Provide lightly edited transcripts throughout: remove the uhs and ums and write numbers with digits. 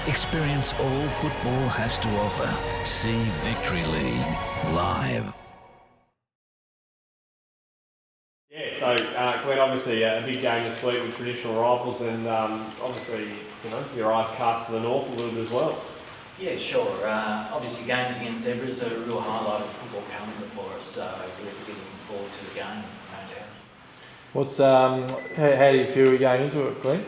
Experience all football has to offer. See Victory League live. Yeah, so Glenn, obviously a big game this week with traditional rivals, and obviously your eyes cast to the north a little bit as well. Yeah, sure. Obviously games against Zebras are a real highlight of the football calendar for us, so we're looking forward to the game, no doubt. What's how do you feel you're going into it, Glenn?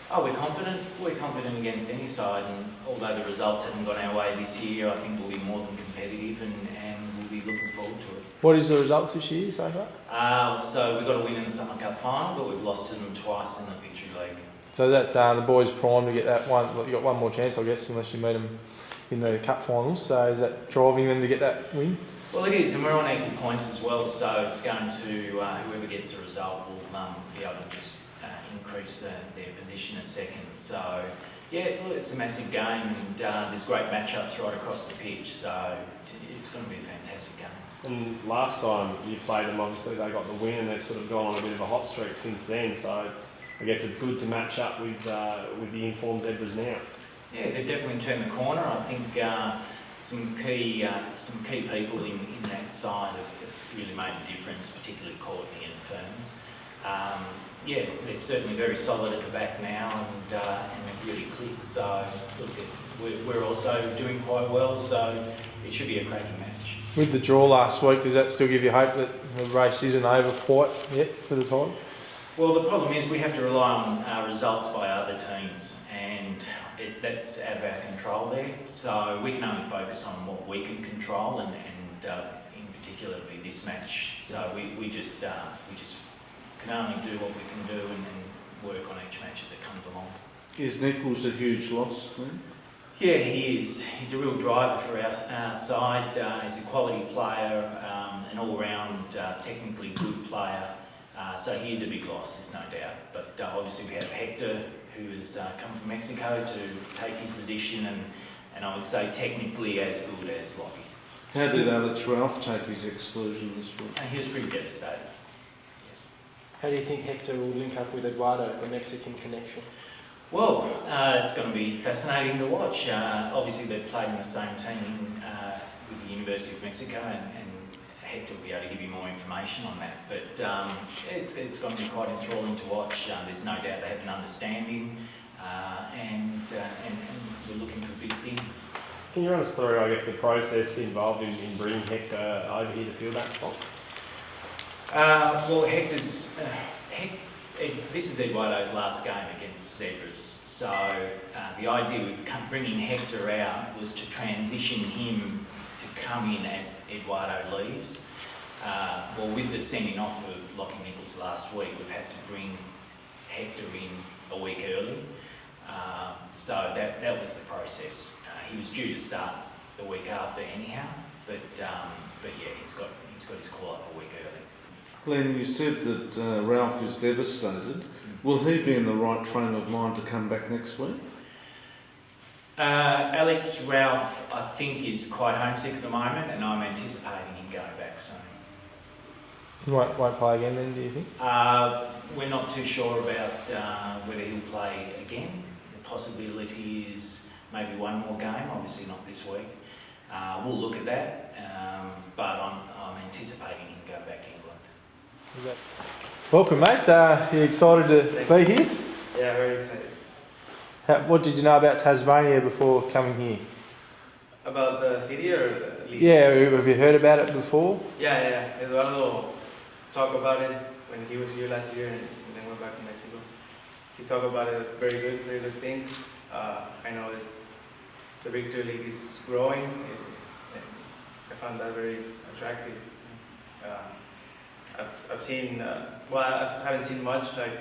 Oh, we're confident. We're confident against any side, and although the results haven't gone our way this year, I think we'll be more than competitive, and we'll be looking forward to it. What is the results this year so far? So we got a win in the Summer Cup final, but we've lost to them twice in the Victory League. So that the boys primed to get that one. You got one more chance, I guess, unless you meet them in the cup finals. So is that driving them to get that win? Well, it is, and we're on equal points as well. So it's going to whoever gets the result will be able to just increase their position as second. So yeah, look, it's a massive game, and there's great matchups right across the pitch. So it's going to be a fantastic game. And last time you played them, obviously they got the win, and they've sort of gone on a bit of a hot streak since then. So I guess it's good to match up with the informed Zebras now. Yeah, they've definitely turned the corner. I think some key people in that side have really made a difference, particularly Courtney and Ferns. Yeah, they're certainly very solid at the back now, and they've really clicked. So look, we're also doing quite well. So it should be a cracking match. With the draw last week, does that still give you hope that the race isn't over quite yet for the title? Well, the problem is we have to rely on results by other teams, and that's out of our control there. So we can only focus on what we can control, and in particular it'll be this match. So we just can only do what we can do, and work on each match as it comes along. Is Nichols a huge loss then? Yeah, he is. He's a real driver for our side. He's a quality player, an all-round technically good player. So he is a big loss, there's no doubt. But obviously we have Hector, who has come from Mexico to take his position, and I would say technically as good as Lockie. How did Alex Ralph take his exclusion this week? He was pretty devastated. How do you think Hector will link up with Eduardo, the Mexican connection? Well, it's going to be fascinating to watch. Obviously they've played in the same team with the University of Mexico, and Hector will be able to give you more information on that. But it's going to be quite enthralling to watch. There's no doubt they have an understanding, and we're looking for big things. Can you run us through, I guess, the process involved in bringing Hector over here to fill that spot? Well, Hector's... this is Eduardo's last game against Zebras, so the idea with bringing Hector out was to transition him to come in as Eduardo leaves. Well, with the sending off of Lockie Nichols last week, we've had to bring Hector in a week early, so that was the process. He was due to start the week after anyhow, but yeah, he's got his call up a week early. Glenn, you said that Ralph is devastated. Will he be in the right frame of mind to come back next week? Alex Ralph, I think, is quite homesick at the moment, and I'm anticipating him going back soon. He won't play again then, do you think? We're not too sure about whether he'll play again. The possibility is maybe one more game, obviously not this week. We'll look at that, but I'm anticipating him going back to England. Welcome, mate. You excited to be here? Yeah, very excited. What did you know about Tasmania before coming here? About the city or the league? Yeah, have you heard about it before? Yeah. Eduardo talked about it when he was here last year, and then went back to Mexico. He talked about it very good things. I know the Victory League is growing, and I found that very attractive. I've seen, I haven't seen much like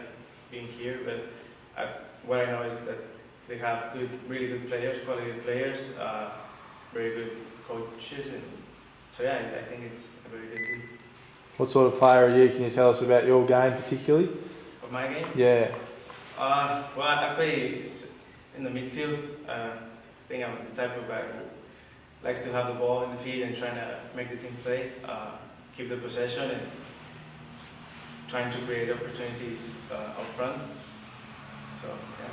being here, but what I know is that they have really good players, quality players, very good coaches, and so yeah, I think it's a very good league. What sort of player are you? Can you tell us about your game particularly? Of my game? Yeah. Well, I play in the midfield. I think I'm the type of guy who likes to have the ball in the field and trying to make the team play, keep the possession, and trying to create opportunities up front. So yeah.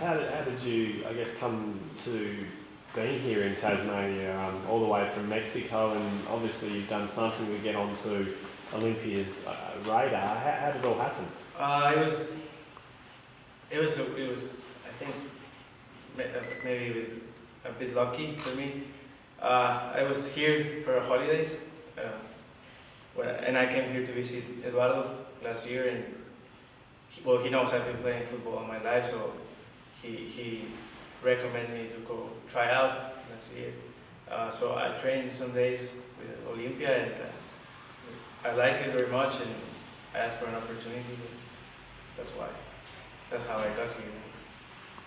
How did you, I guess, come to being here in Tasmania, all the way from Mexico, and obviously you've done something to get onto Olympia's radar. How did it all happen? It was I think maybe a bit lucky for me. I was here for holidays, and I came here to visit Eduardo last year, and he knows I've been playing football all my life, so he recommended me to go try out last year. So I trained some days with Olympia, and I like it very much, and I asked for an opportunity. That's how I got here.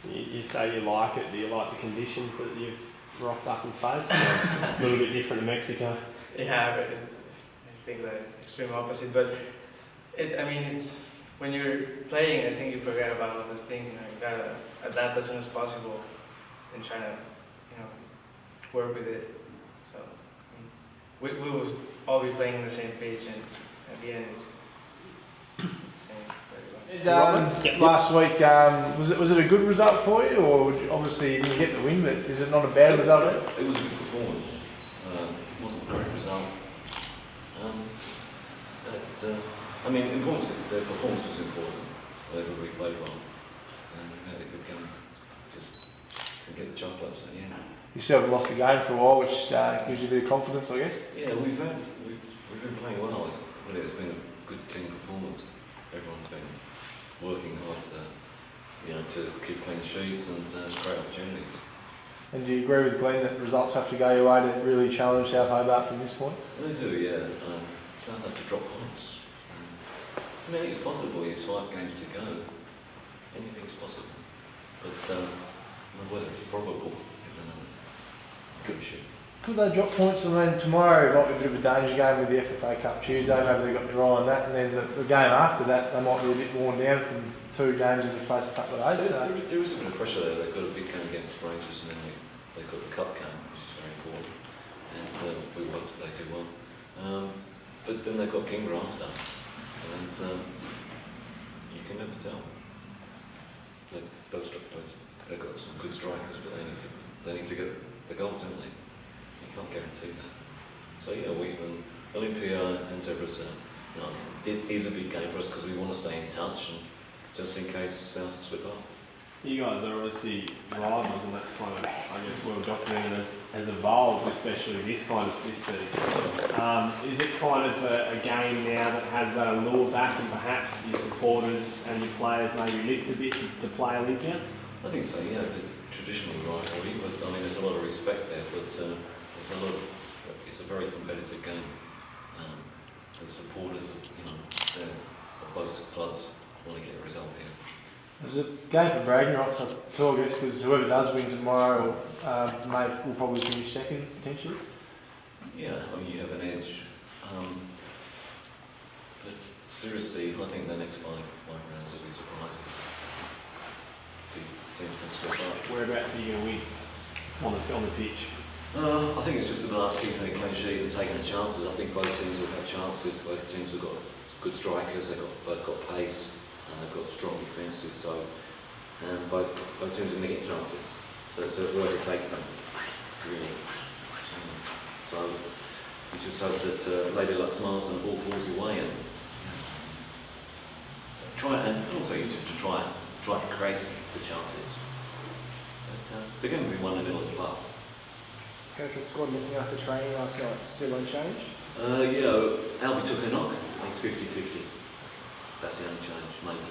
You say you like it. Do you like the conditions that you've rocked up and faced? A little bit different in Mexico. Yeah, but I think the extreme opposite. But it's when you're playing, I think you forget about all those things. You gotta adapt as soon as possible and try to, work with it. So we will all be playing on the same page, and at the end, it's the same. Last week, was it a good result for you, or obviously you didn't get the win, but is it not a bad result? It was a good performance. It wasn't a great result. Importance. Their performance was important. Everybody played well, and they could get the chocolates at the end. You still haven't lost the game for a while, which gives you a bit of confidence, I guess. Yeah, we've been playing well. It's been a good team performance. Everyone's been working hard to keep clean sheets and create opportunities. And do you agree with Glenn that results have to go your way to really challenge South Hobart from this point? They do, yeah. South have to drop points. It's possible. It's 5 games to go. Anything's possible. But whether it's probable is another good issue. Could they drop points? Tomorrow might be a bit of a danger game with the FFA Cup Tuesday. Maybe they've got their eye on that, and then the game after that, they might be a bit worn down from 2 games in the space of a couple of days. There is a bit of pressure there. They've got a big game against Rangers, and then they've got the Cup game, which is very important. And we hope that they do well. But then they've got Kingra after, and you can never tell. They've got some good strikers, but they need to get the goals, don't they? You can't guarantee that. So yeah, Olympia and Zebras, this is a big game for us because we want to stay in touch, and just in case South slip up. You guys are obviously rivals, and that's kind of, I guess, well documented has evolved, especially this season. Is it kind of a game now that has that allure back, and perhaps your supporters and your players maybe lift a bit to play Olympia? I think so, yeah. It's a traditional rivalry, but there's a lot of respect there, but it's a very competitive game. The supporters of both clubs want to get a result here. There's a game for bragging rights, I guess, because whoever does win tomorrow will probably finish second, potentially. Yeah, you have an edge. But seriously, I think the next 5 rounds will be surprises. The teams can step up. Whereabouts are you going to win on the pitch? I think it's just about keeping a clean sheet and taking the chances. I think both teams will have chances. Both teams have got good strikers. Both got pace. And they've got strong defences, so both teams are going to get chances. So it's whoever takes them, really. So we just hope that Lady Luck smiles and the ball falls your way, and also you to try and create the chances. But they're going to be 1-0 at the club. How's the squad looking after training last night? Still unchanged? Albie took a knock. It's 50-50. That's the only change, maybe.